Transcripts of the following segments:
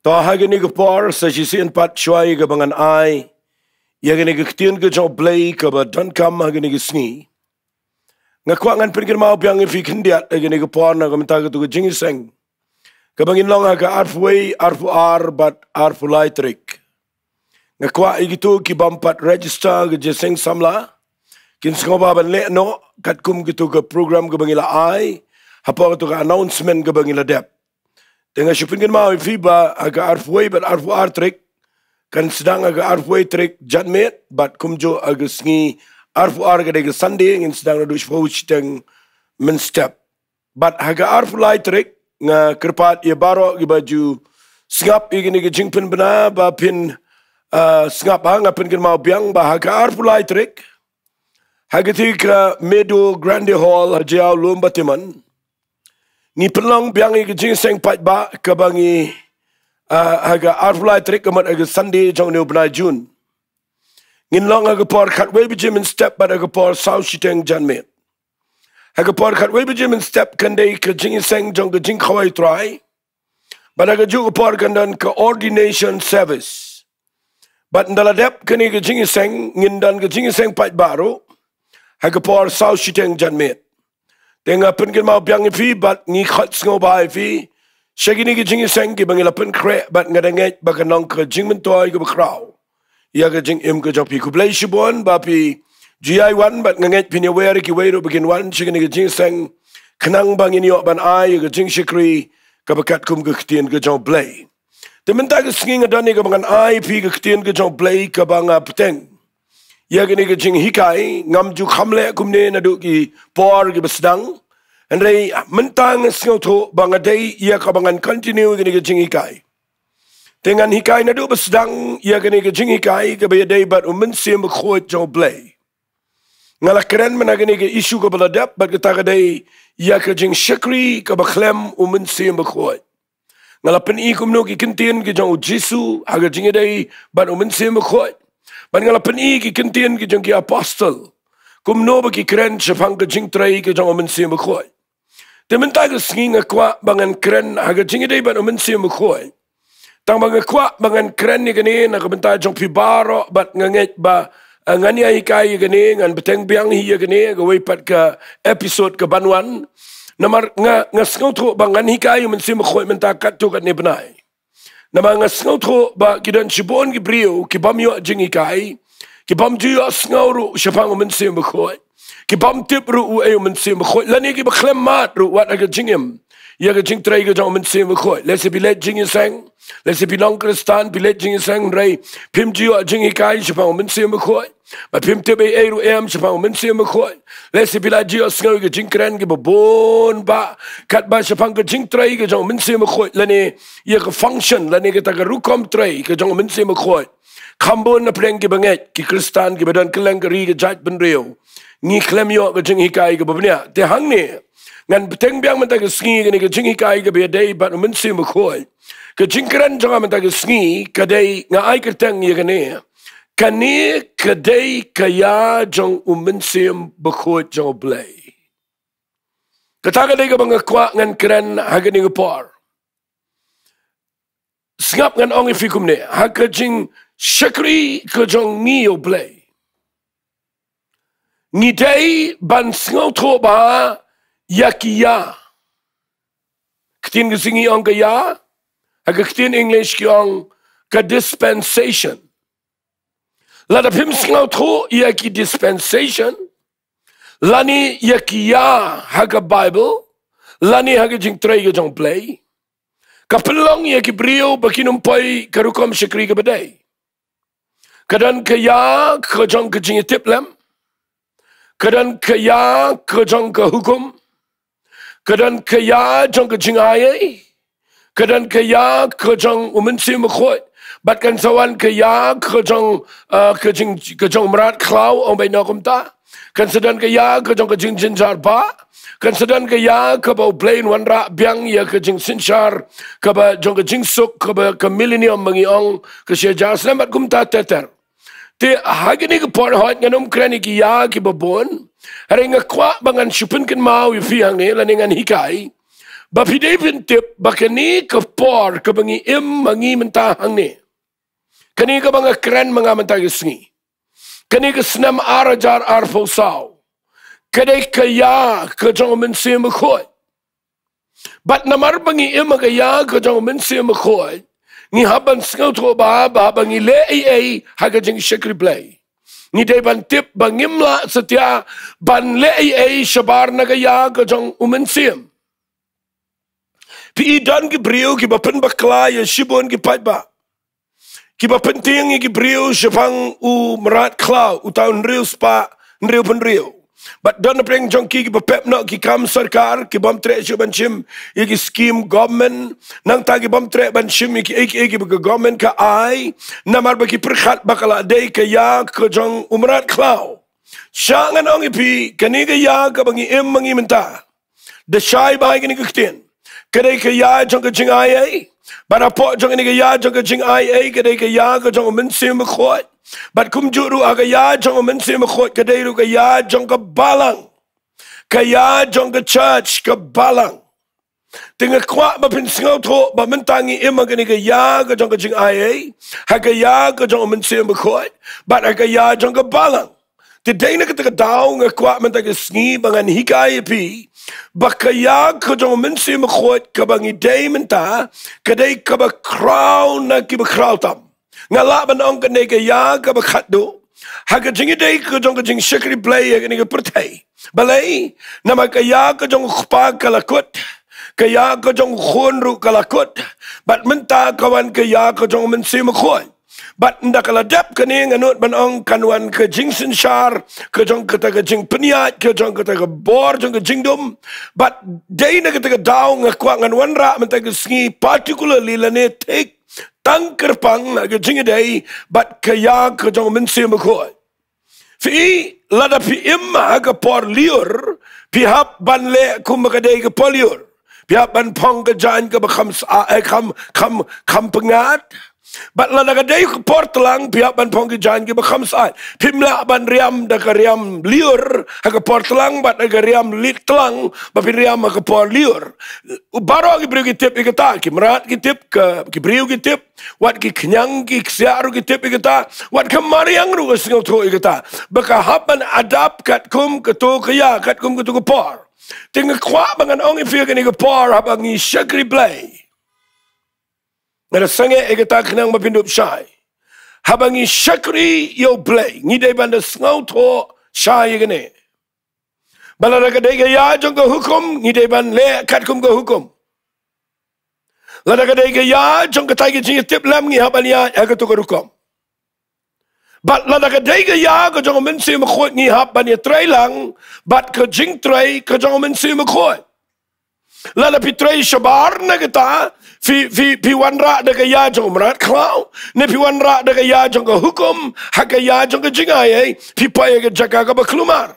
Ta hagani ke por sa jisian pat shuai ke bangan ai. Ya gani ke ketian ke jong blay ke ba dan kam hagani ke sngi. Ngakwa ngan pergi mau biang fi kendiat hagani ke por na kamenta ke tu ke jingiseng. Ke bangin long aga arfway arfu ar bat arfu laitrik. Ngakwa igitu ki bampat register ke jeseng samla. Kin skoba ban le no kat kum gitu ke program ke bangila ai. Hapa ke tu ke announcement ke bangila dep. Dengan syupingin mau fiba aga arfway bat arfu artrik kan sedang aga arfway trik jadmet bat kumjo aga sngi arfu arga dega sande ngin sedang nadu shpouch teng menstep bat aga arfu lai trik nga kerpat ia baro gi baju sngap igini gi jingpin bena ba pin sngap ha nga pin mau biang ba aga arfu lai trik haga tika medo grande hall hajau lomba timan ni pelong biang ke jing seng pat ba ke bangi haga arflai trik amat aga Sunday jong neu bena Jun. Ngin long aga por khatway bijim in step but aga por South Shiteng janmet. Haga por khatway bijim in step kandai ke jing seng jong ke jing khawai try. But aga ju por kandan ke ordination service. But ndala dep kani ke jing seng ngin dan ke jing seng pat baru haga por South Shiteng janmet. Tengah pengen mau biang fi bat ngi khat sngo bai fi shagini ki jingi seng ki bangila pen kre bat ngadanget bakanong ka jing mentoy ko bakraw ya ka jing im ko jopi ku play shibon ba pi gi1 bat nganget pinya wer ki wero begin wan shagini ki jing seng kanang bangin yo ban ai ka jing shikri ka bakat kum ka ktien ka jong play tementa ka singing adani ka bangan ai fi ka ktien ka jong play ka banga peteng ya gini ke jing hikai ngam ju khamle kumne na du ki por ki basdang andrei mentang sngau tho bangadai ya ka bangan continue gini ke jing hikai dengan hikai na du basdang ya gini ke jing hikai ke be dai bat mensim khot jo play ngala keren mana gini ke isu ko baladap bat kita ka dai ya ke jing shakri ka bakhlem mensim khot ngala pen I kumno ki kintien ki jong jisu aga jing dai bat mensim khot Ban ngala peni ki kentien ki jong ki apostle. Kum no ba ki kren shafang ka jing trai ki jong omen siya makhoy. Te menta ka singi nga kwa bangan kren haga jing day ban omen siya makhoy. Tang banga kwa bangan kren ni gani na kabenta jong pibaro bat nganget ba ngani ay kay gani ngan beteng biang hiya gani gaway pat ka episode ka banwan. Namar nga sngaw tro bangan hikay omen siya makhoy menta kat to kat ni banay. Nama nga sngaw tro ba kidan shibon ki brio ki bam yo jing ikai ki bam ju yo sngaw ru shapang men se mkhoy ki bam tip ru u ayo men se mkhoy lani ki bakhlem mat ru wat aga jingim ya ga jing trai ga jong men se mkhoy lese bi let jing sang lese bi long kristan bi let jing sang rai pim ju yo jing ikai shapang men se mkhoy ba pim tip ai ru am shapang men se mkhoy lese bi la ju yo sngaw ga jing kran ki bon ba kat ba shapang ga jing trai ga jong men se mkhoy lani ya ga function lani ga ta ga rukom trai ga jong men se mkhoy Kambon na pleng ki banget ki kristan ki badan keleng keri ki jat benreo ngi klem yo ka jing hikai ka babnya te hang ne ngan beteng biang menta ka sngi ni ka jing hikai ka be dai bat men se mkhoi ka jing kran janga menta ka sngi ka dai nga ai ka teng ye ka ne ka dai ka ya jong men se mkhoi jong blai ka ta ka dai ka bang kwa ngan kran ha ka ni ka por Sngap ngan ong ifikum ne ha ka jing Shakri ke jong ni o blay. Ni day ban sngau tro ba yakiya. Ktin ke singi ong ka ya. Aga ktin English ki ong ka dispensation. Lada pim sngau tro yaki dispensation. Lani yakiya haga Bible. Lani haga jing tray ke jong blay. Kapelong yaki brio bakinumpai karukom shakri ke badai. Kadan kaya kejong kejing tiplem, kadan kaya kejong ke hukum, kadan kaya jong kejing ayai, kadan kaya kejong umensi mkhoi, batkan sawan kaya kejong kejong merat klau om bay nakum ta, kan sedan kaya kejing jinjar ba, kan sedan kaya kebau plain wanra biang ya kejing sinchar, keba jong kejing suk keba ke millennium mengiong ke syajar selamat kum ta teter. Te hagini ke por hot nganom krani ki ya ki babon. Hari nga kwa bangan shupun ken mau yu fiang ne laningan hikai. Bapidai pintip bakani kapor kabangi mangi mentahang ni. Kani ka mga kren mga mentagi kani ka senam arajar arfosau. Kadai kaya ka jong mensi makoi. Bat namar bangi kaya ka jong mensi makoi. Ni haban sngau to ba bangi le ai haga jing shakri play. Ni day ban tip bangimla setia ban le ai shabar na kaya ka jong umensim. Pi dan ki brio ki bapen bakla ya shibon ki patba. Ki bapen ting ki brio shapang u merat klau u taun rio spa rio pen rio. But dan preng jong ki bapep no ki kam sarkar ki bam tre shuban chim ki scheme government nang ta ki bam tre ban chim ki ki government ka ai namar ba ki perkhat bakala dei ka ya ka jong umrat klau. Shangan ong ipi kani ka ya ka bangi mangi menta. The shy ba ki ni ktin. Kadai ka ya jong ka jing ai bara po jong ni ka ya jong ka jing ai kadai ka ya ka jong men sim khot bat kum juru aga ya jong men sim khot kadai ru ka ya jong ka balang ka ya jong ka church ka balang tinga kwa ba pin sngau tho ba men tangi emma ka ni ka ya ka jong ka jing ai ha ka ya ka jong men sim khot bat ka ya jong ka balang ti dai na ka ta daw nga kwa men ta ka sngi bangan hikai pi bakaya ka jong mensi makhot ka bangi day menta kadai ka ba crown na ki ba crowtam ngala ban ong ka ne ka ya ka ba khatdo ha ka jingi day ka jong ka jing shakri play ka ni ka pertai balai na ma ka ya ka jong khpa ka lakot ka ya ka jong khon ru ka lakot bat menta kawan ka ya ka jong mensi makhot But ndakala dep kani nganut banong kanwan ke jingsin shar ke jong kata ke jing peniat ke jong kata ke bor jong ke jingdom but day na kata ke daw ngakwa nganwan ra menta ke sngi particularly lane take tangker pang na ke jing day but kaya ke jong mensi makoi fi lada pi imma ke por liur pi hap ban le kum ke day ke poliur pi hap ban pong ke jan ke kham pengat But la nagadai ko portlang pihak ban pong kijan ki bakam saat pimla ban riam da riam liur ha portlang bat da riam litlang ba riam ha por liur baro ki brio ki tip ikata ki merat ki tip ki brio ki tip wat ki knyang ki ksiaru ki tip ikata wat kamariang ru singau tho ikata baka hapan adap kat kum ketu kaya kat kum ketu ko por tinga kwa bangan ong ifia ki ko por habang i shakri play Ngada sange egata kenang mapindup syai. Habangi syakri yo play. Ngidai banda sengau to syai gane. Balada kadai gaya jong ke hukum. Ngidai ban le kat kum ke hukum. Lada kadai gaya jong ke tai ke jing tip lam ngi habania agatu ke hukum. Bat lada kadai gaya ke jong mensi makhot ngi habania trailang. Bat ke jing trai ke jong mensi makhot. Lada pitrai shabar na kita fi wanra daga ya jong merat klau ne pi wanra daga ya jong ke hukum haka ya jong ke jingai pi paya ke jaga ka baklumar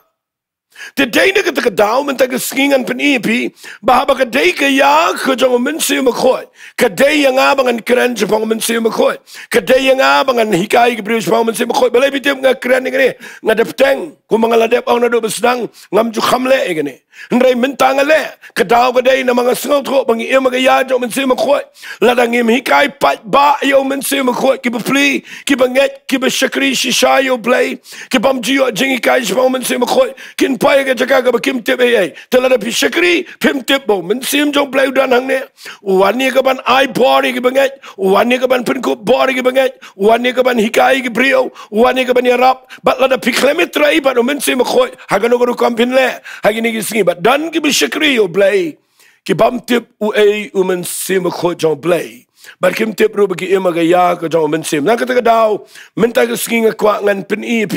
te dai ne ke daw men ta ke skingan pen pi bahaba ke dai ke ya ke jong men si ma khoi ke dai yang abangan kran jong men si ma khoi ke dai yang abangan hikai ke bri jong men si ma khoi balai bi tem nga kran ni ngadep teng ku mangaladep au na do besdang ngam ju khamle egene Ndrai mentang ale kedaw kedai na mga sengau tro bangi ia mga ya jong men si ma khoi ladang im hikai pat ba yo men si ma khoi ki befli ki banget ki be shakri shisha yo play ki bam jiyo jingi kai jong men si ma khoi kin pai ke jaga ka kim tip ai telada pi shakri pim tip bo men sim jong play dan hang ne wani ka ban ai body ki banget wani ka ban pin ko body ki banget wani ka ban hikai ki brio wani ka ban yarap bat lada pi klemetrai ba men si ma khoi hagano ko kampin le hagini ki but dan ki bishakri yo blay ki bam tip u ay men sim ko jong blay bar kim tip ru ki ema ga ya ko jong men sim na ka daw men ta ka skinga kwa ngan pen ep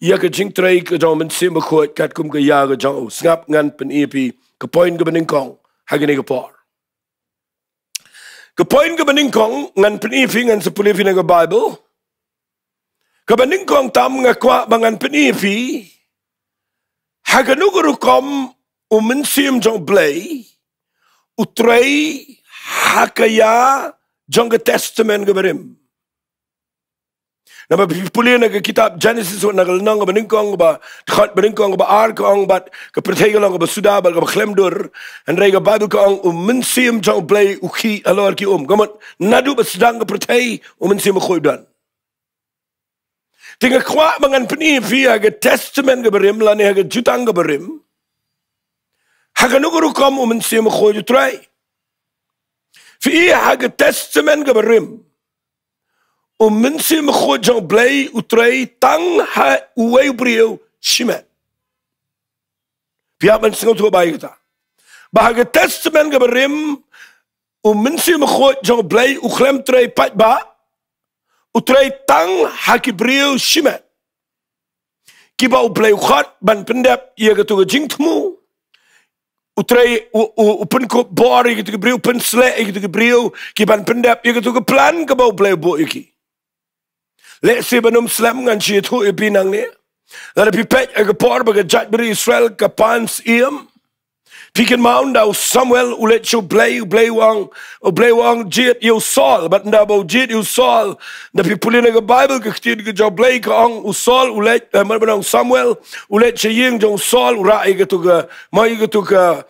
ya ka jing trai ko jong men sim ko kat kum ga ya ga jong snap ngan pen ep ka point ga bening kong hagini ka por ka point ga bening kong ngan pen ep ngan sa puli fi nga bible ka bening kong tam nga kwa bangan pen ep Haganuguru kom umensim jong blay utray hakaya jong testament gaberim Nama pipuli na kitab Genesis na nang ba ningkong ba khat ba ningkong ba ar kong ba ka pertay lang ba suda ba ka klemdur and ray ka Bible kong minsim jang play uki alor ki gamot nadu ba sedang ka pertay minsim khoidan. Tinga kwa mangan peni via ke testament ke berim lani ha ke jutang ke berim. Ha ke nuguru kom minsim khoi jutrai. Via ha ke testament ke berim. Minsim khoi jang play utrai tang ha uwe brio shimet. Via man singo tu ba kita. Ba ha ke testament ke berim minsim khoi jang play uklem trai pat ba. Utrai tang haki brio shimet. Kiba uplay ukhat ban pendap ia ketu jing temu. Utrai upen ko bori ketu brio pen sle ketu brio kiban pendap ia ketu plan ke bau uplay bo iki. Lek se banum slam ngan chi tu ipinang ni. Lalu pipet ke por baga jat beri Israel ke pans iam. Pikin maun dau Samuel ulet you play wang jit you Saul but nda bau jit you Saul da pipulin ke Bible ke ktin ke job play ke ong Saul ulet manang Samuel ulet cheying jong Saul rai ke tu ke mai ke tu ke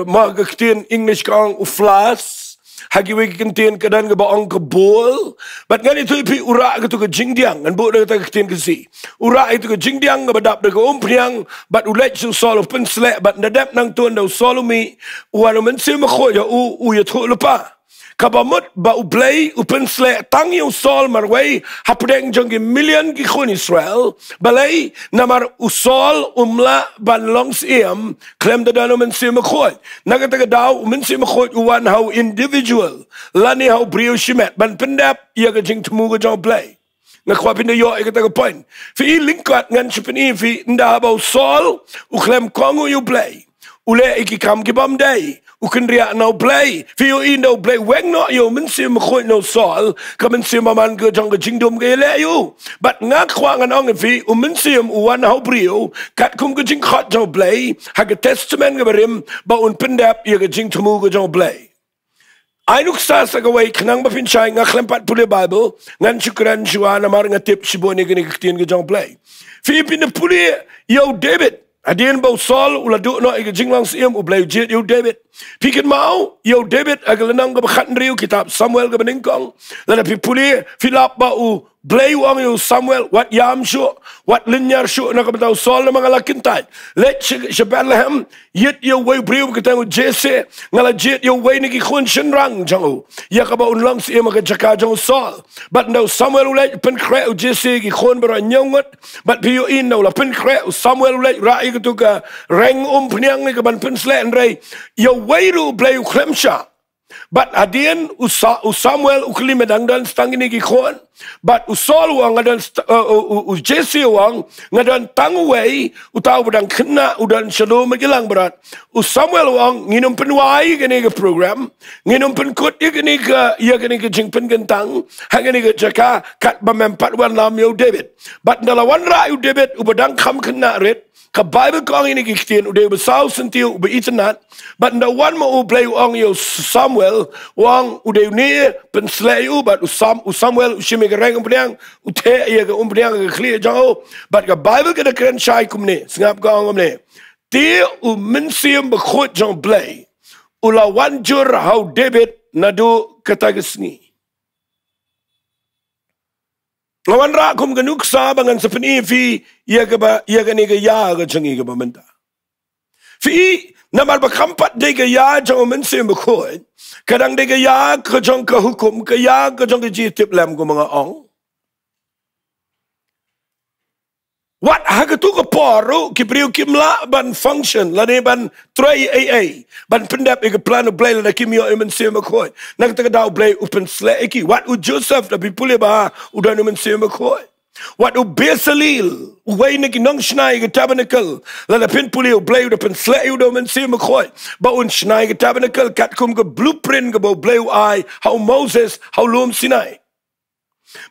ma ke ktin English ke ong uflas hagi we ktin ke dan ke ba ong ke bol but ngani tu pi ura ke tu ke jingdiang ngan bu de ke ktin ke si ura itu ke jingdiang ke badap de ke umpriang but ulet you Saul open slap but ndap nang tuan dau Solomon, uan mensim khoya u ya thu lupa. Kabamut ba ublay upen sle tang yung Saul marway hapdeng jong million ki khun Israel balay namar usol umla ban longs iam klem da dano mensim khoy. Nagataga daw mensim khoy uan how individual lani how brio shimet ban pendap iya ka jing tumuga jong play. Ngakwapin na yo ay kataga point. Fi lingkat ngan chupini fi nda habaw Saul uklem kongo you play. Ule iki kam kibam day uken ria no play fio in no play weng no yo mensim khoi no Saul ka mensim man ke jong ke jingdom ke le yo but ngak khwang an ong fi mensim uan hau brio kat kum ke jing khat jong play ha ke testament ke berim ba un pendap ye ke jing tumu ke jong play ainuk sa sa ka wai khnang ba fin chai ngak lempat pule Bible ngan chukran juana mar ngatip sibone ke ni ke jong play fi pin pule yo David Adien bau Saul ula do no ig jinglang siam ublay jet yo David. Pikin mau yo David agalanang ga bakhat riu kitab Samuel ga beningkong. Lana pipuli filap ba u blay wang yo Samuel wat yam shu wat linyar shu na kabataw Saul na mga lakintay. Let Bethlehem yet yo way briu kitang Jesse ngala jet yo way ni khun shinrang jangu. Ya ka ba unlang siam ga jaka jang Saul. But no Samuel ulet pen kre Jesse ki khun bara nyongot but piyo in no la pen kre Samuel ulet rai tu ka reng pniang ni ka ban pensle andrei yo wairu play uklemsha but adien Samuel uklim dan stang ni ki khon but usol wang ngadan Jesse wang ngadan tangway utaw budang kena udan shalom magilang berat Samuel wang nginum penwai gani ke program nginum penkut ye gani ke jingpen gentang hangani ke jaka kat bamempat wan lam yo David but dalawan ra yo David ubadang kam kena red ka Bible kong ini kiktin udah besau sentiu udah itnat but the one mau play ong yo Samuel wang udah ni penslayu but Samuel ushime gereng umpriang uthe ya ke umpriang ke clear jauh but ka Bible kada keren chai kumne singap ka ong ne ti mensiam bekhot jong play ula wanjur how David nadu katagesni Lawan rakum ganuk sa bangan sa peni fi iya gani ga ya ga changi ga bamenta. Fi namar bakampat de ga ya jang mensim bakoi kadang de ga ya ka jang ka hukum ka ya ka jang ka jitip lam ko mga ong. What hagatu ka poro kipriu kimla ban function lani ban try AA ban pendap ig plan of play la kimyo mensim bakoi nang taga daw play open sleki what u Joseph da pipule ba udan mensim bakoi what u Bezalel way ni nong shnai ga tabernacle la pin puli u play u pen sleki u mensim bakoi ba un shnai ga tabernacle kat kum ga blueprint ga bo play I how Moses how lum Sinai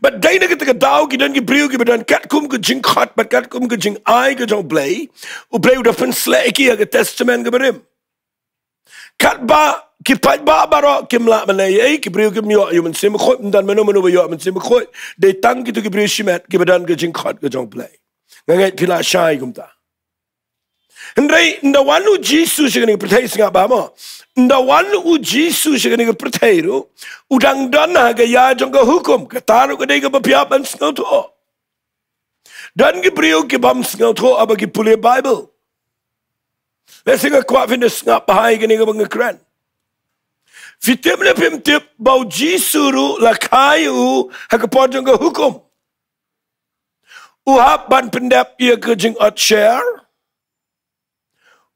but dayna kita daw gidan gibriu gidan kat kum ke jing khat but kat kum ke jing ai ke jong play u play u pen sleki ga testament ga berim kat ba ki pai ba baro kim la manai ki brio kim yo yu men sim khoi dan meno yo men sim khoi de tang ki tu ki brio shimet ki badan ke jing khat ke jong play ngai pila shai gum ta ndai nda wanu jisu shigani pertai singa ba mo nda wanu jisu shigani pertai ru udang dana ga ya jong ga hukum ka taru ga de ga piap an snau to dan ki brio ki bam snau to aba ki pule bible le singa kwa fin de snga bahai ga ni ga bang kran Fitem le pim tip bau jisuru la kayu hakapot jong ga hukum. Uhap ban pendap ia ke jing at share.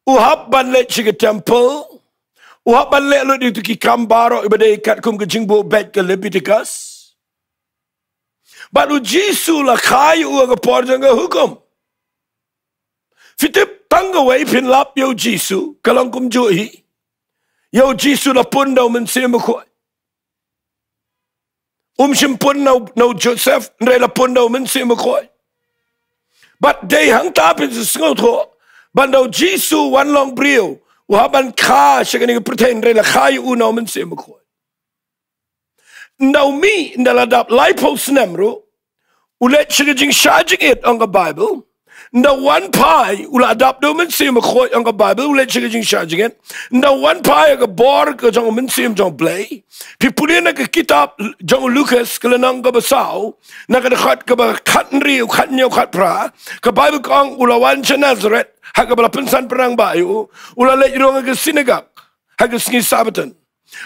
Uhap ban le chiga temple. Uhap ban le lo di tu ki kambaro ibadai kat kum ke jing bo bet ke Leviticus. Baru jisu la kayu hakapot jong ga hukum. Fitip tanggawai pin lap yo jisu kalang kum jui. Yo jisu la pun daw men sim ko shim pun no Joseph ndre la pun daw men sim ko but day hang tap is sngo tho ban daw jisu wan long brio wa ban kha shagani pretend ndre la khai u no men sim ko now me ndala dap lipos nemro ulet shiging charging it on the Bible. The one pie ula adapt do men sim ko ang Bible ula chiging charging it. The one pie ga bor ka jong men sim jong play. Pipuli na ka kitab jong Lucas kalanang ga basaw na ka khat ka ba khatnri u khatnyo khat pra ka Bible kang ula wan cha Nazareth ha ka bala pensan perang bayu ula le rong ga synagogue ha ka singi sabatan.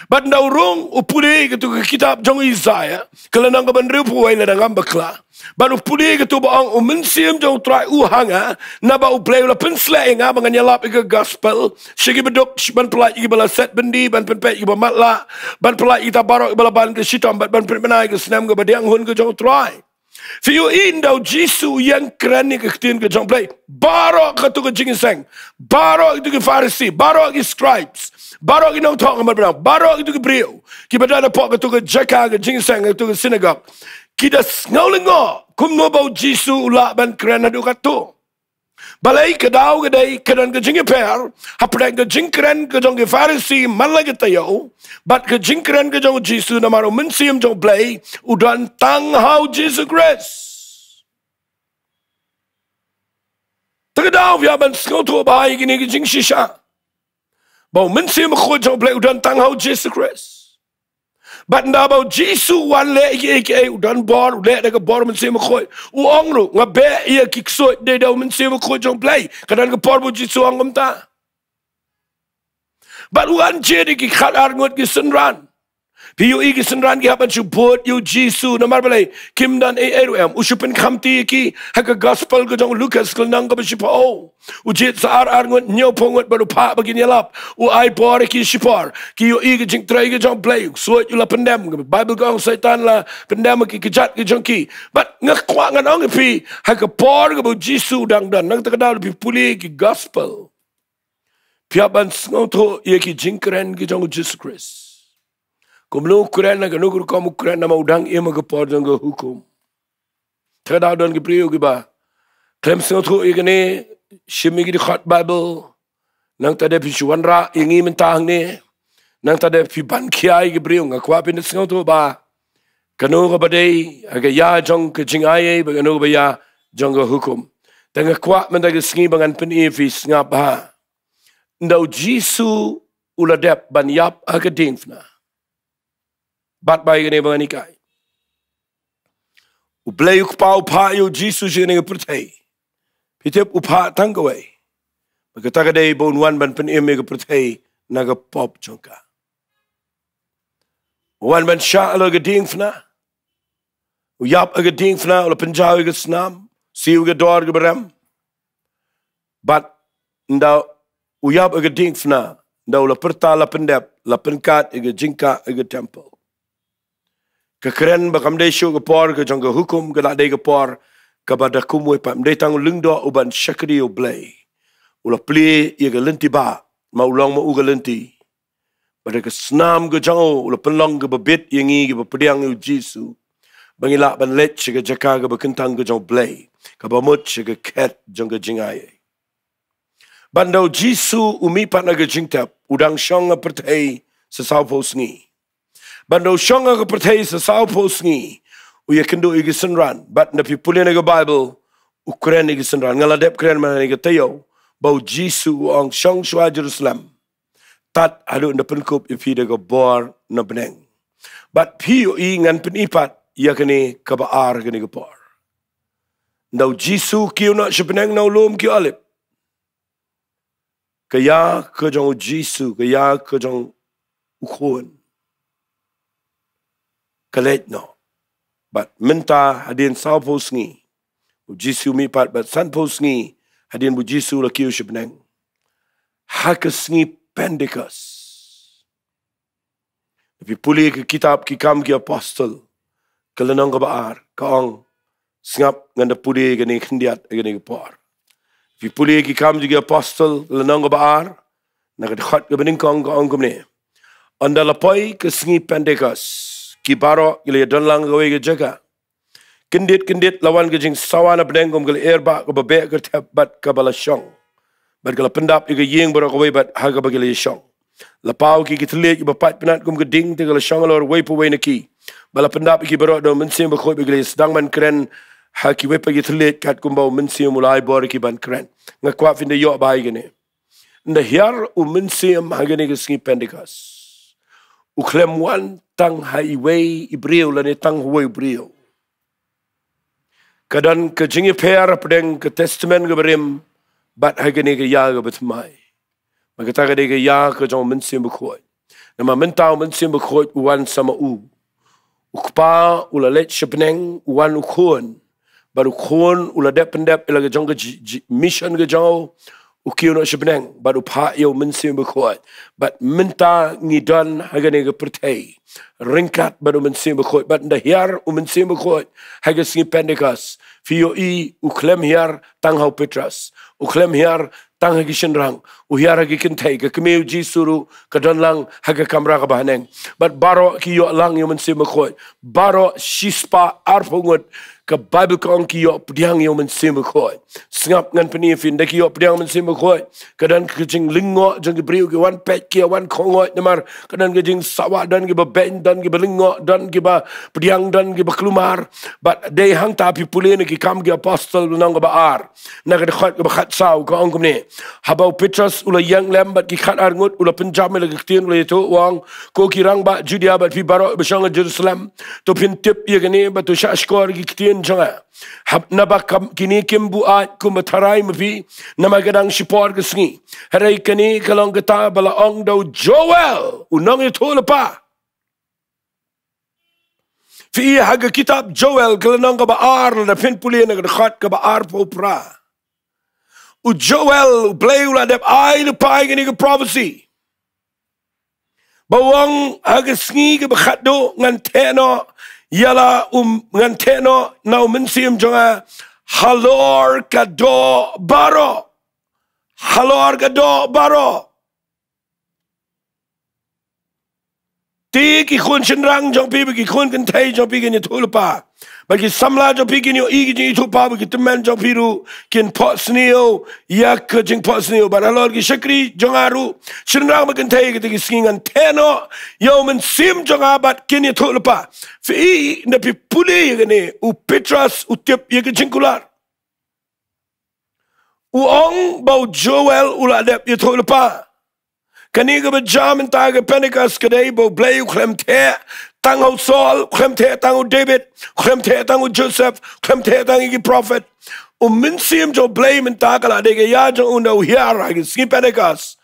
But now wrong upuli ke tu kitab jong Isaiah kalanang ka banriu puwai la dangam bakla. Baru puli ke tu baang umensim jong try uhanga na ba uplay la pensle nga mga nyalap ke gospel sigi bedok ban pelai ke bala set bendi ban penpet ke matla ban pelai ita barok bala ban ke sitam ban penmenai ke senam ke badiang hun ke jong try Fiu indau jisu yang keren ni ke ketin ke jong play barok ke tu ke jingseng barok itu ke farisi barok ke scribes barok ino tong amat benang barok itu ke brio ki badana pok ke tu ke jaka ke jingseng ke tu ke synagogue kita ngaulengo kum no bau jisu ula ban keren adu katu balai ke dau ke dai keren ke jingi per hapren ke jing keren ke jong ke farisi malai ke tayo bat ke jing keren ke jong jisu na maro mensim jong play udan tang how Jesus Christ tagadaw ya ban skoto bai gini ke jing shisha bau mensim ko jong play udan tang how Jesus Christ But na about Jisu wan le ike udan bor le daga bor men sema khoi u ongru nga be ia kikso de da men sema khoi jong play kadan ga por bu Jisu angam ta but wan je de ki khat ar ngot ki sunran piu i ki sunran ki haban chu bot yu Jisu na mar balai kim dan em usupen khamti ki haka gospel ga jong Lucas kal nang ga shi po u je sa ar ngot nyo pongot baru pa bagin yalap u ai por ki shipar ki yu i ki jing trai ki jong play so yu la pendam Bible gong setan la pendam ki kijat ki jong ki but ngak kwa ngan ong pi haka por ga bu Jisu dang dan nang ta dal pi puli ki gospel piaban sngoto ye ki jing kren ki jong Jesus Christ kumlo kren na ganu kur kamu kren na maudang ia mag por jong hukum ta dal don ki priyo ki ba klem sngoto ye ne shimi ki khat Bible nang ta de pi chuanra ingi mentang ne nang ta de pi ban kiai ki priyo nga kwa pin sngoto ba kanu ga badai aga ya jong ke jing ai ba kanu ba ya jong hukum tanga kwa men da sngi bangan pen e fi snga ba ndau Jisu uladep ban yap aga dingfna bat bai gane bangan ikai uplay ukpa upha yo Jisu jene pertai pitep upha tangawai bagata ga dei bon wan ban pen e me ga pertai naga pop jongka wan ban sha ala ga dingfna uyap aga dingfna ula penjau ga snam siu ga dor ga beram bat ndau uyap aga dingfna ndau la perta la pendep la penkat aga jingka aga temple kekeren bakam de shu ga por ga jong hukum ga la de ga por ka bada kumwe pam de tang lungdo uban shakri o blay ula pli ye ga lenti ba ma ulong ma u ga lenti bada ga snam ga jong ula penlong ga babit yengi ga pediang u Jisu bangila ban let ga jaka ga bakentang ga jong blay ka ba mut ga ket jong ga jingai Bandau Jisu umi pat naga jingtap udang syong pertai sesau posngi. Bandau syong pertai sesau posngi uya kendo igi senran bat napi pulih naga Bible ukren igi senran ngaladep kren mana naga tayo bau Jisu ang syong shwa Jerusalem tat adu na penkup ipi daga bor na beneng. Bat piyo ngan penipat ia kene kabaar kene gapor. Ndau Jisu kiyo na sebeneng nau lom kiyo alip. Kaya kejong Jisu, kaya kejong ukhuan. Kalet no. Bat minta hadin sao posngi. Jisu mipat bat san posngi hadin bu Jisu la kiyo sebeneng. Hakasngi Pentecost. Tapi pulih ke kitab kikam ki apostol. Kelenong kabaar, kaong singap nganda pulih gani kendiat gani kapar. Tapi pulih kikam juga apostol kelenong kabaar, nakadekhat ke beningkong kaong kumne. Anda lapai ke sengi Pentecost, ki baro gila donlang gawe ke jaga. Kendit lawan ke jing sawana benengkom gila erba ke babek ke tebat ke balasyong. Bat gila pendap ke yeng baro gawe bat haga bagila ysyong. Lapau ki telit ki bapat penat kum geding te gala syangalor way po way naki bala pendap ki berok do mensim bakhoi begle sedang man kren ha ki we pagi telit kat kum bau mensim mulai bor ki ban kren ngakwa finde yo bai gene nda hiar mensim hagene ki sngi Pentecost u klem wan tang highway ibreu lane tang way ibreu kadan ke jingi per pedeng ke testament ke berim bat hagene ke ya ke betmai. Maka tak ada ya ke jong mensim berkhoi. Nama mentau mensim berkhoi uan sama u. Ukpa ulalet sepeneng uan ukhuan. Baru ukhuan uladep pendep ilaga jong ke mission ke jong ukiu nak sepeneng. Baru pa yo mensim berkhoi. Bat menta ngidan hagane ke pertai. Ringkat baru mensim berkhoi. Bat ndahiar mensim berkhoi. Haga singi Pentecost. Fiyo uklem hiar tanghau Petrus. Uklem hiar tang hagi senrang uhiar hagi kentai ke kemeu Jisuru ke donlang haga kamera ke bahaneng bat baro ki yo lang yo mensim berkhoi baro shispa arpungut ke Bible kong ki yo pediang yo mensim berkhoi sengap ngan penifin de ki yo pediang mensim berkhoi kedan ke jing lingo jang ke briu ke wan pet ki wan kongot namar kedan ke jing sawa dan ke beben dan ke belingo dan ke ba pediang dan ke baklumar bat de hang tapi pulih ki kam ke apostol nang ke baar na ke khat ke khat sau ke ong ne habau Petrus ula yang lembat ki khat arngut ula penjam le gtien ula itu wang ko kirang ba Judea bat fi baro besang Jerusalem to pin tip ye gane ba to shashkor ki gtien janga hab nabak kini kimbu at kum tharai mafi namagadang shipor ke sngi harai kani kalong kata bala ong do Joel unang itu lepa fi haga kitab Joel kelenong ka baar na pin puli na khat ka baar po pra u Joel play ula dep ai le pai gani ke prophecy bawang haga sngi ke bakhatdo ngan teno yala ngan teno na mensim jonga halor kado baro ti ki khun senrang jong pi ki khun kan thai jong pi kan thulpa bagi samla jong pi kin yo igi ji thupa bagi teman jong piru kin posnio yak jing posnio baralor ki shakri jongaru senrang makan thai ki singan teno yo men sim jong abat kin thulpa fi na pi puli gane u Petrus u tip ye ki jingkular u ong bau Joel uladep ye thulpa kani ga jam ta ga Pentecost kadai bo blay klem the tango Saul klem the tango David klem the tango Joseph klem the tango prophet minsim jo blay men ta kala de ga ya jo uno hiara ga ski Pentecost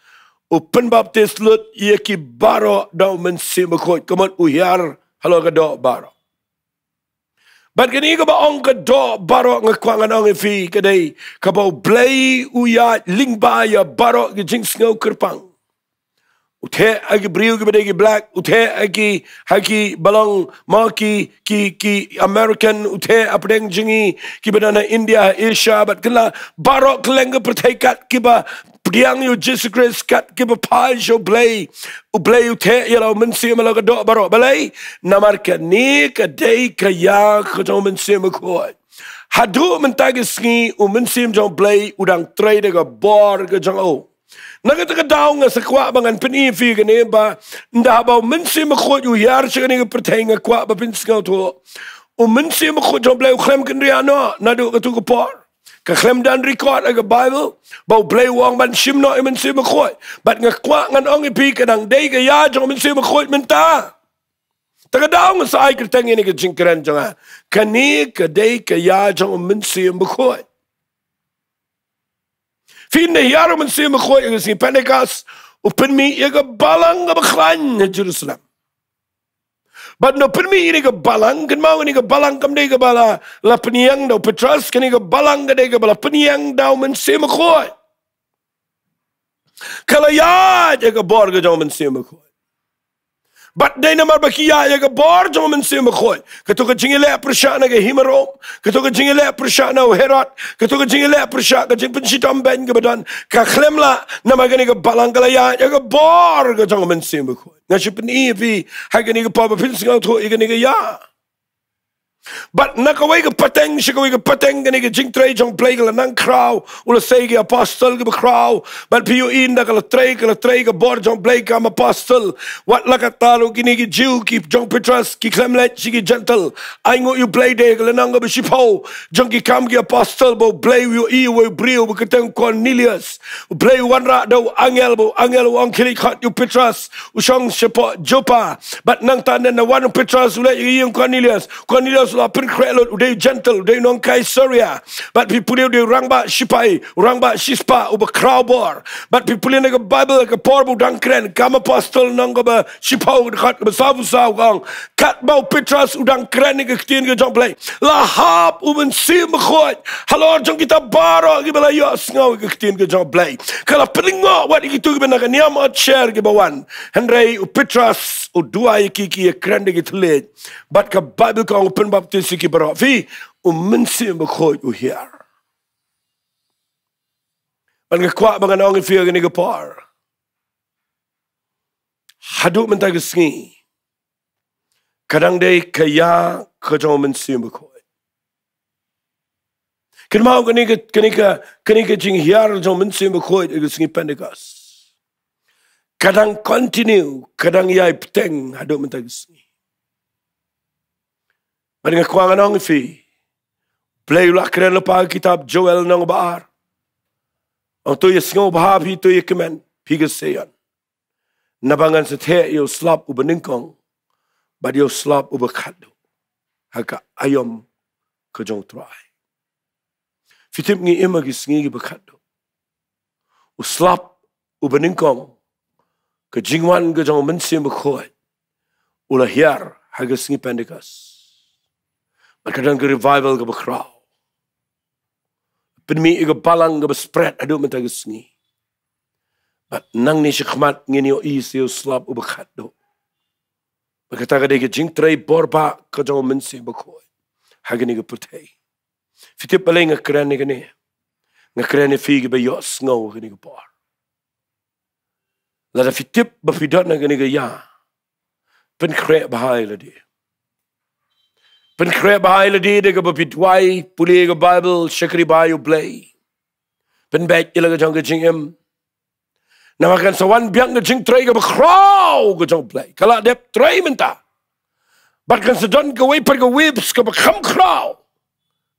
pen baptist lut ye ki baro do minsim ko komon u hiar halo ga do baro but kani ga ba ong ga do baro ngakwangan ong fi kadai ka bo blay u ya lingba ya baro ga jing snow kerpang uthe agi briu ki bedegi black uthe agi haki balong maki ki American uthe apdeng jingi ki bedana India Asia but kala barok lenga pertekat ki ba pdiang yo Jesus Christ kat ki ba pai show play uthe yelo mensi malaga do barok balai namar ka ni ka dei ka ya ka to mensi ma ko Hadu mentagi sngi mensim jong play udang trade ga bor ga jong o. Naga taka daw nga sa kwa bangan pinifi gani ba nda ba mensim ko yu yar siya ni pertay nga kwa ba pinsgaw to. Mensim ko jong play klem kendriano nadu ka tu ka por. Ka klem dan record aga Bible ba play wang ban sim no mensim ko. Bat nga kwa ngan ong ipi kanang day ga ya jong mensim ko menta. Tagadaw nga sa ay kertang ini ka jingkran jonga. Kani kaday kaya jong mensim bakoy. Fin na yaro mensim bakoy ang si Pentecost upen mi iga balang nga baklan na Jerusalem. But no pen mi ini ka balang kan mau ini ka balang kam day ka bala la peniyang daw Petras kani ka balang ka day ka bala peniyang daw mensim bakoy. Kalaya jaga bor ka jong mensim bakoy. But day naman bakiya yaga bor jong mensim bakoy. Katuka jingile prasya na ga Himerom, katuka jingile prasya na Herod, katuka jingile prasya ka jing pensitam ben ka badan. Ka khlemla na magani ka balang kalaya yaga bor ka jong mensim bakoy. Ngasip ni vi hagani ka pa pinsingaw to igani ka ya. But nakaway ka pateng siya kaway ka pateng gani ka jing tray jong play ka nang kraw ula say ka apostle ka ba kraw but piyo in na ka tray ka bor jong play ka apostle what lakatalo kini ka Jew keep jong Petras ki klemlet sige gentle ay ngo you play day ka nang ka ba sipaw jong ki kam ki apostle bo play you iwe brio ba kateng Cornelius play one ra daw angel ang kilikat you Petras usang sipa Jopa but nang tanan na one Petras ula yung Cornelius la penkrelot uday gentle uday nong Caesarea but people uday rangba sipai rangba sispa uba crowbor but people in the Bible ka porbu dangkren kam apostle nong ba sipau kat ba sabu gang kat bau Petras udang kren ni ketien ke jong play lahap uben sim khot halor jong kita baro gi bala yo ngau ke ketien ke jong play kala pelingo wat gitu ke na niam at share ke bawan Henry Petras u dua ki kren de gitlet but ka Bible ka open baptist ki baro fi mensim bakoy u here an ga kwa bangan ong fi ga ni ga par hadu men ta gisngi kadang day kaya ka jong mensim bakoy kan mau ga ni ga jing here jong mensim bakoy gisngi Pentecost kadang continue kadang yai peteng hadu men ta gisngi Maring kwangan ang fi. Play ulah keren lepa kitab Joel nang baar. Ang tuya singaw bahab hi tuya kemen pigasayan. Nabangan sa te yo slap ubaningkong. But yo slap ubakado. Haka ayom kajong try. Fitim ngi imagis ngi bakado. Uslap ubaningkong. Kajingwan kajong mensim bakoy. Ulah hiar hagas ngi Pentecost. Kadang ke revival ke bakraw. Penmi ke balang ke spread adu menta gesngi. But nang ni sykhmat ngini o isi o slap u bakhat do. Bakata ka de ke jing tray borba ka jong mensi bakoy. Hagani ke putay. Fitip balay nga kran ni gani. Nga kran ni fi ke bayos ngaw gani ke por. Lada fitip bafidot na gani ke ya. Pen kre bahay la di. Pen kre bahay la di de ka bapitway puli ka Bible syakri bayo play. Pen bet ila ka jong ka jing em. Namakan sa wan biang ka jing tray ka bakraw ka jong play. Kala dep tray menta. Bat kan sa don ka way par ka whips ka bakam kraw.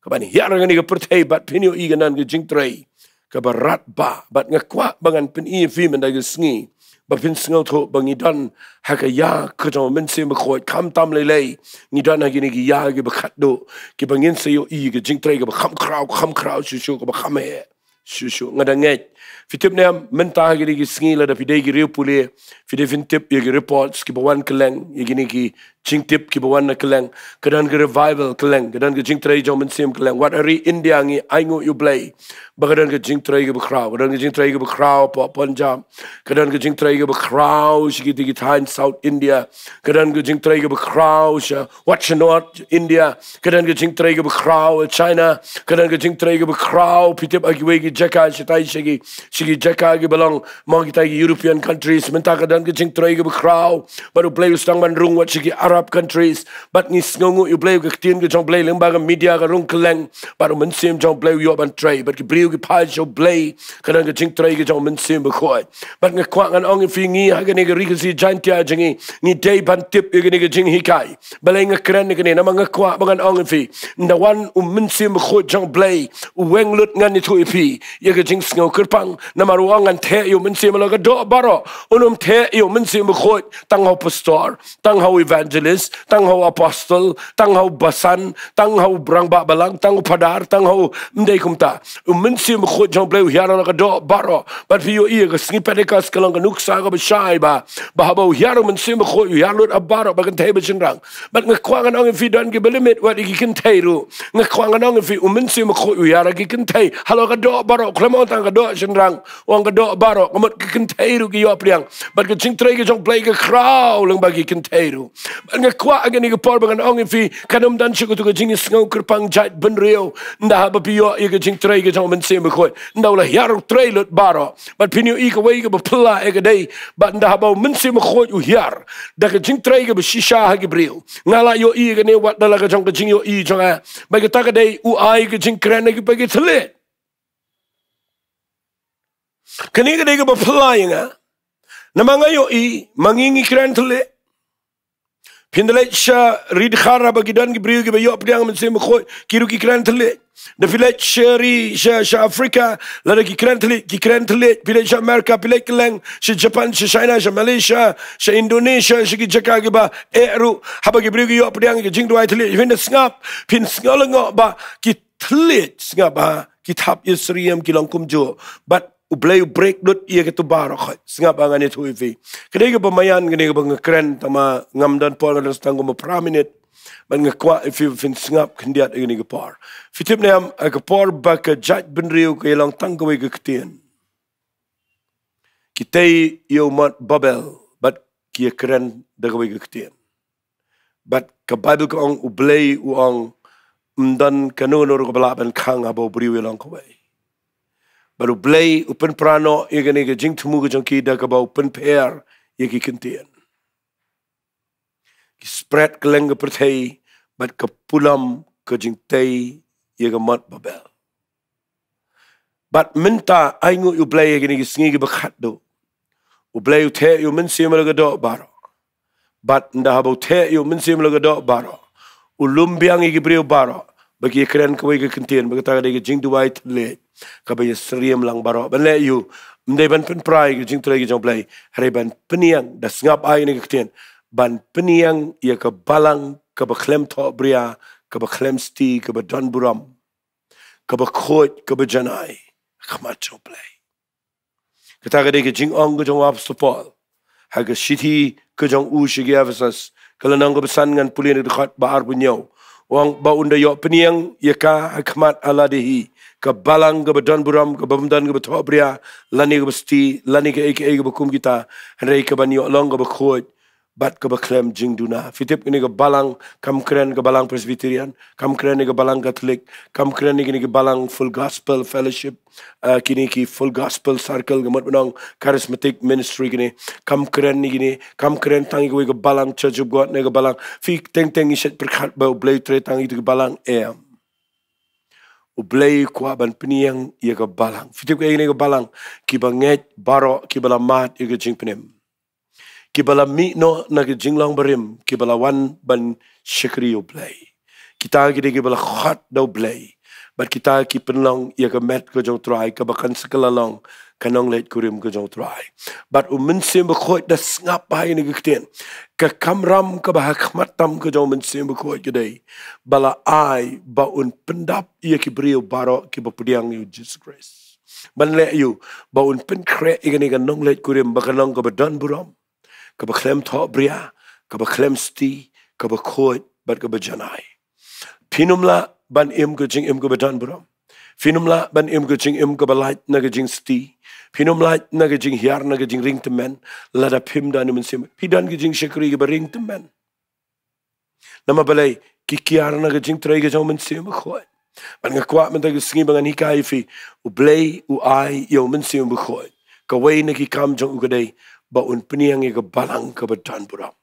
Kabani hiara nga ni ka pertay bat pinyo iganan ka jing tray. Ka barat ba. Bat nga kwa bangan pen fi menda ka sngi. Bapin singaw to bangi dan hakaya ka jong mensi makhoy kam tam lelay. Ni dan hagi ni ki ya ki bakat do. Ki bangin sa yo ka jing tray ka bakam kraw shushu ka bakam he. Shushu nga danget. Fitip na menta hagi ni ki sngi la da pide ki riu puli. Fide fintip ya ki reports ki bawan keleng. Ya gini ki jing tip ki bawan na keleng. Kadan ki revival keleng. Kadan ki jing tray jong mensi keleng. Wat hari India ngi aingo you play. Bakadan ka jing tray ka bakraw. Kadan ka jing tray ka bakraw po Punjab. Kadan ka jing tray ka bakraw sige digitahan South India. Kadan ka jing tray ka bakraw siya Watch North India. Kadan ka jing tray ka bakraw China. Kadan ka jing tray ka bakraw pitip agiwe ki jaka siya tayo sige jaka ki balang mga kita ki European countries. Menta kadan ka jing tray ka bakraw. Baru play ustang manrung wat sige Arab countries, but ni sngongu you play ke tien ke jong play lembaga media ka rong keleng, but mensim jong play yo ban tray, but ke brio ke pai jo play, kadang ke jing tray ke jong mensim bekoi, but nge kwang an ong fingi ha ke ne ke rikasi jantia jengi ni day ban tip ke ne ke jing hikai, balai nge keren ke ne nama nge kwang bangan ong fi, nda wan mensim bekoi jong play, weng lut ngan ni tu ipi, ye ke jing sngo kerpang, nama ruangan te yo mensim la ke do baro, unum te yo mensim bekoi tang hau pastor, tang hau evangelist, tang hau apostle, tang hau basan, tang hau brang ba balang, tang hau padar, tang hau mdei kumta. Mensim bekoi jong play hiara la ke do baro, but fi yo iya ke sngi pedekas kalang ke nuksa ke besyai ba, bahaba hiara mensim bekoi hiara lut abaro bagan te besenrang, but ngekwangan ong fi dan ke belimit wat iki kentai ru, ngekwangan ong fi mensim bekoi hiara ke kentai, halo ke do baro, klemon tang ke do senrang, wang ke do baro, kemut ke kentai ru ke yo priang, but ke jing tray ke jong play ke kraw lang bagi kentai ru, but ngekwa agak ni ke por bagan ong fi kanum dan syukur tu ke jing sngaw kerpang jait ben rio, nda haba piyo iya ke jing tray ke jong mensim bekoi, nda ulah hiara tray lut baro, but pinyo i ke wei ke bepela ke day, but nda haba mensim bekoi u hiar, da ke jing tray ke besisha ha ke brio, ngala yo i ke ne wat dala ke jong ke jing yo i jong a, bagi ta ke day u ai ke jing keren ke bagi telit. Kini ke day ke bepela yang nama ngayo i mangingi keren telit. Pindalet sha rid khara bagi dan gibriu gi bayo pdiang mensim bekoi kiru ki keren telit. The village shari sha Africa la ki keren telit village sha America village keleng sha Japan sha China sha Malaysia sha Indonesia sha ki jaka gi ba eru haba gibriu gi yo pdiang gi jing duai telit hin ngap pin ngolong ba ki telit ngap ba kitab Yesriam ki langkum jo but ublay break dot iya ke tu baro khat singap angan itu ifi kedai ke pemayan kene ke ngekren tama ngam dan pol dan stang mo praminit man ngekwa ifi fin singap kendiat ini ke par fitip ne am ke par ba ke jaj benriu ke lang tang ke ke ketien kitai yo mat babel but ki keren de ke ketien but ke bible ke ong ublay uang mdan kanono ro ke balaban khang abo briu lang ko baru play open prano igani ke jing tumu ke jongki da ke bau open pair ye ki kentien ki spread keleng ke perthai bat ke pulam ke jing tei ye ke mat babel bat minta aingu u play igani ke sngi ke bakhat do u play u the u mensim le ke do baro bat nda habau the u mensim le ke do baro u lumbiang ke brio baro bagi keren ke ke kentien bagi ta ke jing duai le kabaya seriam lang baro banle yu mdai ban pen prai ke jing trai ke jong play hari ban peniang da ngap ai ni ke tien ban peniang ia ke balang ke beklem tho bria ke beklem sti ke don buram ke bekhoit ke bejanai khamat jong play kata ke jing ong ke jong ap stopol ha ke city ke jong u shige avsas kalanang ke besan ngan pulin de khat baar bunyo wang ba unda yo peniang ia ka hikmat ala dehi ke balang ke bedan buram ke bamdan ke betobria lani ke besti lani ke eke bekum kita henrei ke banyo long ke bekhot bat ke beklem jing duna fitip ini ke balang kam keren ke balang presbyterian kam keren ke balang catholic kam keren ini ke balang full gospel fellowship kini ki full gospel circle ke mat benong charismatic ministry kini kam keren ni kam keren tangi ke balang church of god ne ke balang fi teng iset perkhat ba blay tre tangi ke balang am ublay kwa ban peniang ia ke balang fitip ke ini ke balang ki banget baro ki bala mat ia ke jing penem ki bala mi no na ke jing long barim ki bala wan ban shikri ublay kita ki bala khat do blay but kita ki penlong ia ke met ke jong try ke bakan sekalalong kanong let kurim ke jong try but mensim bekhoit da ngap bai ni ke tien ke kamram ke bahakmat tam ke jong mensim bekhoit ke dei bala ai ba un pendap ia ki brio baro ki bapudiang you Jesus Christ ban le you ba un pen kre igani ke nong let kurim bakanong ke badan buram ke baklem tho bria ke baklem sti ke bekhoit bat ke bajanai pinumla ban im ke jing im ke badan buram finumla ban im ke jing im ke balait na ke jing sti pinumla na ke jing hiar na ke jing ring temen lada pim dan mensim pidan ke jing shekri ke ring temen nama balai kikiar na ke jing trai ke jong mensim khoi ban ngakwa men ta ke sngi bangan hikai fi u blay u ai yo mensim khoi ka wei na ki kam jong u ke dei ba un peniang ke balang ke badan buram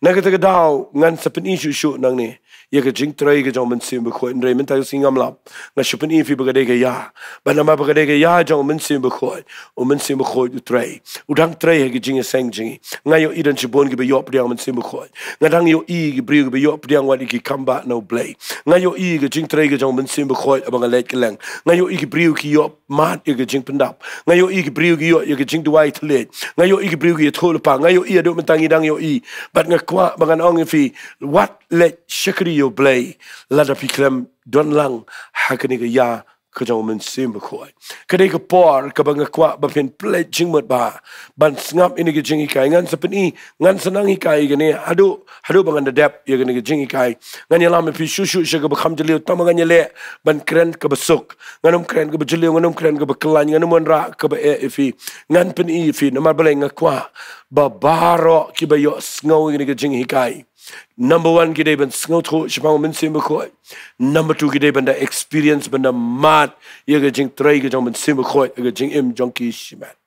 Nagata daw ngan sa penisu nang ni ya ka jing tray ka jong man sim ba khoi ndre man ta singam lap nga shupen ifi ba de ka ya ba na ma ba de ka ya jong man sim ba khoi o man sim ba khoi du tray u dang tray ha ka jing seng jing nga yo idan chibon ki ba yo priang man sim ba khoi nga dang yo i ki bri ki ba yo priang wa ki kamba no play nga yo i ka jing tray ka jong man sim ba khoi ba nga let ka lang nga yo i ki bri ki yo mat ya ka jing pendap nga yo i ki bri ki yo ya ka jing duai tlet nga yo i ki bri ki thol pa nga yo i adu man tangi dang yo i bat nga kwa ba nga ong fi what let shakri yo blay lada piklem don lang hakani ga ya ka jong men sim khoi kade ka por ka bang kwa ba pen play jing mot ba ban ngap ini ga jing kai ngan sapeni ngan sanang kai ga ne hadu bang da dep ya ga ne ga jing kai ngan ya lam pi shu ga ba kham jeliu tam ngan le ban kren ka ba suk nganum kren ka ba jeliu nganum kren ka ba klan nganum ra ka ba e fi ngan pen i fi na mar baleng kwa ba baro ki ba yo sngo ni ga jing kai. Number 1 kita ban sengau tho shpang men sim khoi. Number 2 kita ban da experience ban da mat ye ga jing trai ga jong men sim khoi ga jing im jong ki shimat.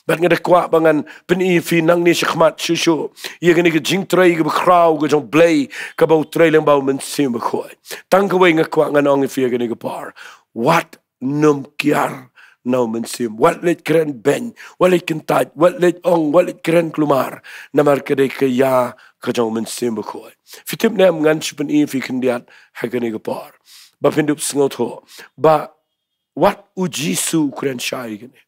Bat ngada kwa bangan pen i fi nang ni shkhmat shu ye ga ni ga jing trai ga kraw ga jong blay ka ba trai leng ba men sim khoi. Tang ka wei nga kwa nga nong fi ga ni ga par. What num kiar now men sim wat let kren ben wat let kentaj wat let ong wat let kren klumar namar kade ka ya ka jong men sim khoi fitim nem ngan chupen i fi kendiat hagani ga par ba pindup sngot ho ba wat ujisu kren shai gane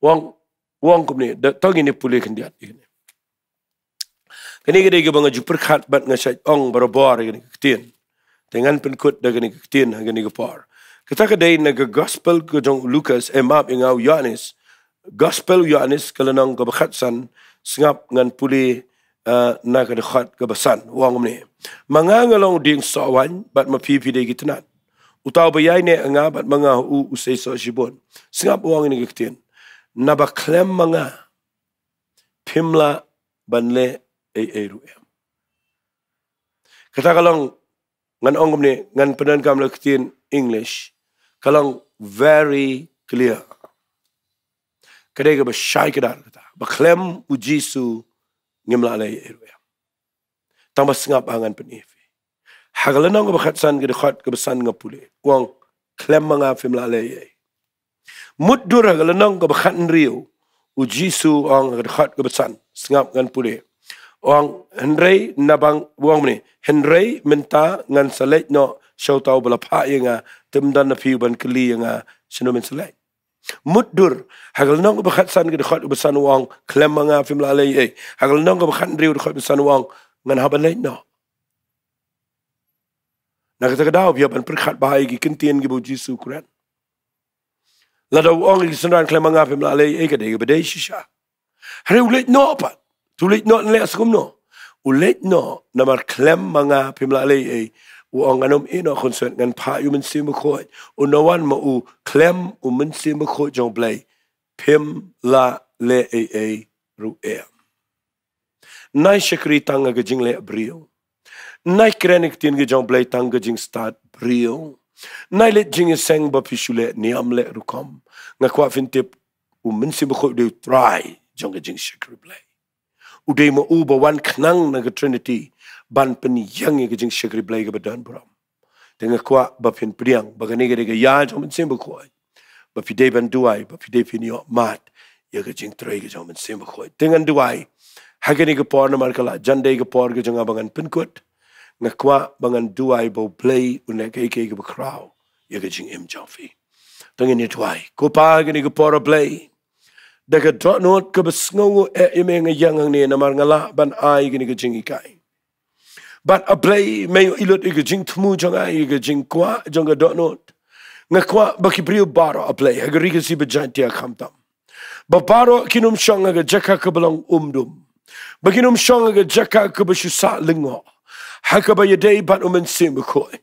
wong kumne da togi ni pule kendiat gane kani gade ga banga jupur khat bat nga sai ong barabor gane ktien dengan penkut da gane ktien hagani ga par kita kadai naga gospel ko jong Lucas map ingau Yohanes gospel Yohanes kalanang ka bakhatsan singap ngan puli na ka khat ka basan wang ne mangangalong ding sawan bat mapipi de gitnat utaw bayay ne nga bat mga usay so sibon singap wang ni gitien na baklem mga pimla banle ruem kata kalong ngan ongom ne ngan penan kam laktin English kalang very clear. Kadega ba shy kadar kata. Ba klem ujisu ngimla alay erwe. Tang ba singap angan penifi. Hagalanang ba khatsan gede khat ka basan nga pule. Wang klem mga fimla alay. Muddur hagalanang ba khat nriyo ujisu ang gede khat ka basan singap ngan pule. Wang Henry nabang wang ni Henry minta ngan salet no show tau bala pa nga temdan na piu ban kli nga sinumen salet muddur hagal nong ba khatsan gid khat basan wang klem nga fim la lay hagal nong ba khat riu khat basan wang ngan habalay no nakata daw biya ban perkhat bahay gi kintien gi bu jisu kuran la daw ong gi sanran klem nga fim la lay ka de ba de shisha hari ulit no pa tulit no le askum no ulit no namar klem mga pimla lay uang anom ino concern ngan pa yu men sim khoi unawan ma u klem men sim khoi jong blay pim la le ru nai shakri tanga ga jing le brio nai krenik tin ga jong blay tanga jing start brio nai le jing seng ba pishule niam le rukom nga kwa fintip men sim khoi de try jong ga jing shakri blay uday mo uba wan knang na Trinity ban pen yang ge jing shakri blay ga badan bram tenga kwa ba pin priang ba gane ge ya jom sim khoi ba pide ban duai ba pide pin yo mat ye ge jing trai ge jom sim khoi tengan duai hagani ge por na mar kala jande ge por ge janga bangan pin kot nga kwa bangan duai bo play une ge ge ba kraw ye ge jing im jofi tengen ni duai ko pa ge ge por play daga not ka basngo imeng yang ni namar ngala ban ai gini ga jing ikai but a play may ilot ga jing tmu janga ga jing kwa janga not nga kwa baki brio baro a play ga riga si bajantia khamtam ba baro kinum shanga ga jaka ka belong umdum baginum shanga ga jaka ka bashu sa lingo hakaba yadei ban sim khoi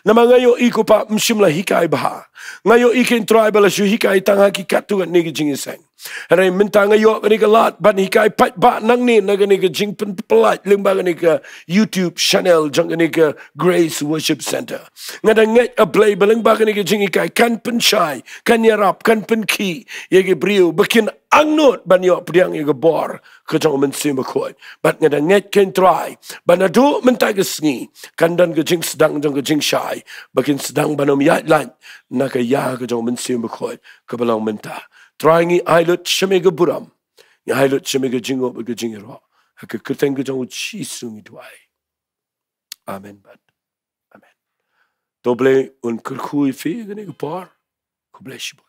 nama ngayo iko pa mshimla hikai bah ngayo ikin tribal shu hikai tanga ki katu ni jing iseng Harai minta ngayo gani ka lat ban hikai pat ba nang ni na gani ka jing pen pelat limba gani ka YouTube channel jang gani ka Grace Worship Center. Ngada ngai a play balang ba gani ka jing hikai kan pen shai kan yarap kan pen ki yegi brio bakin angnot ban yo priang yega bor ka jang men sim khoi bat ngada ngai ken try ban adu minta ka sngi kan dan ka jing sedang jang ka jing shai bakin sedang banom ya lan na ka ya ka jang men sim khoi ka balang minta trying ailut shemega buram ya ailut shemega jingo ga jingiro ka kerteng ga jong chi sungi duai amen bad amen doble un kurkhui fi gane ga par ko bless you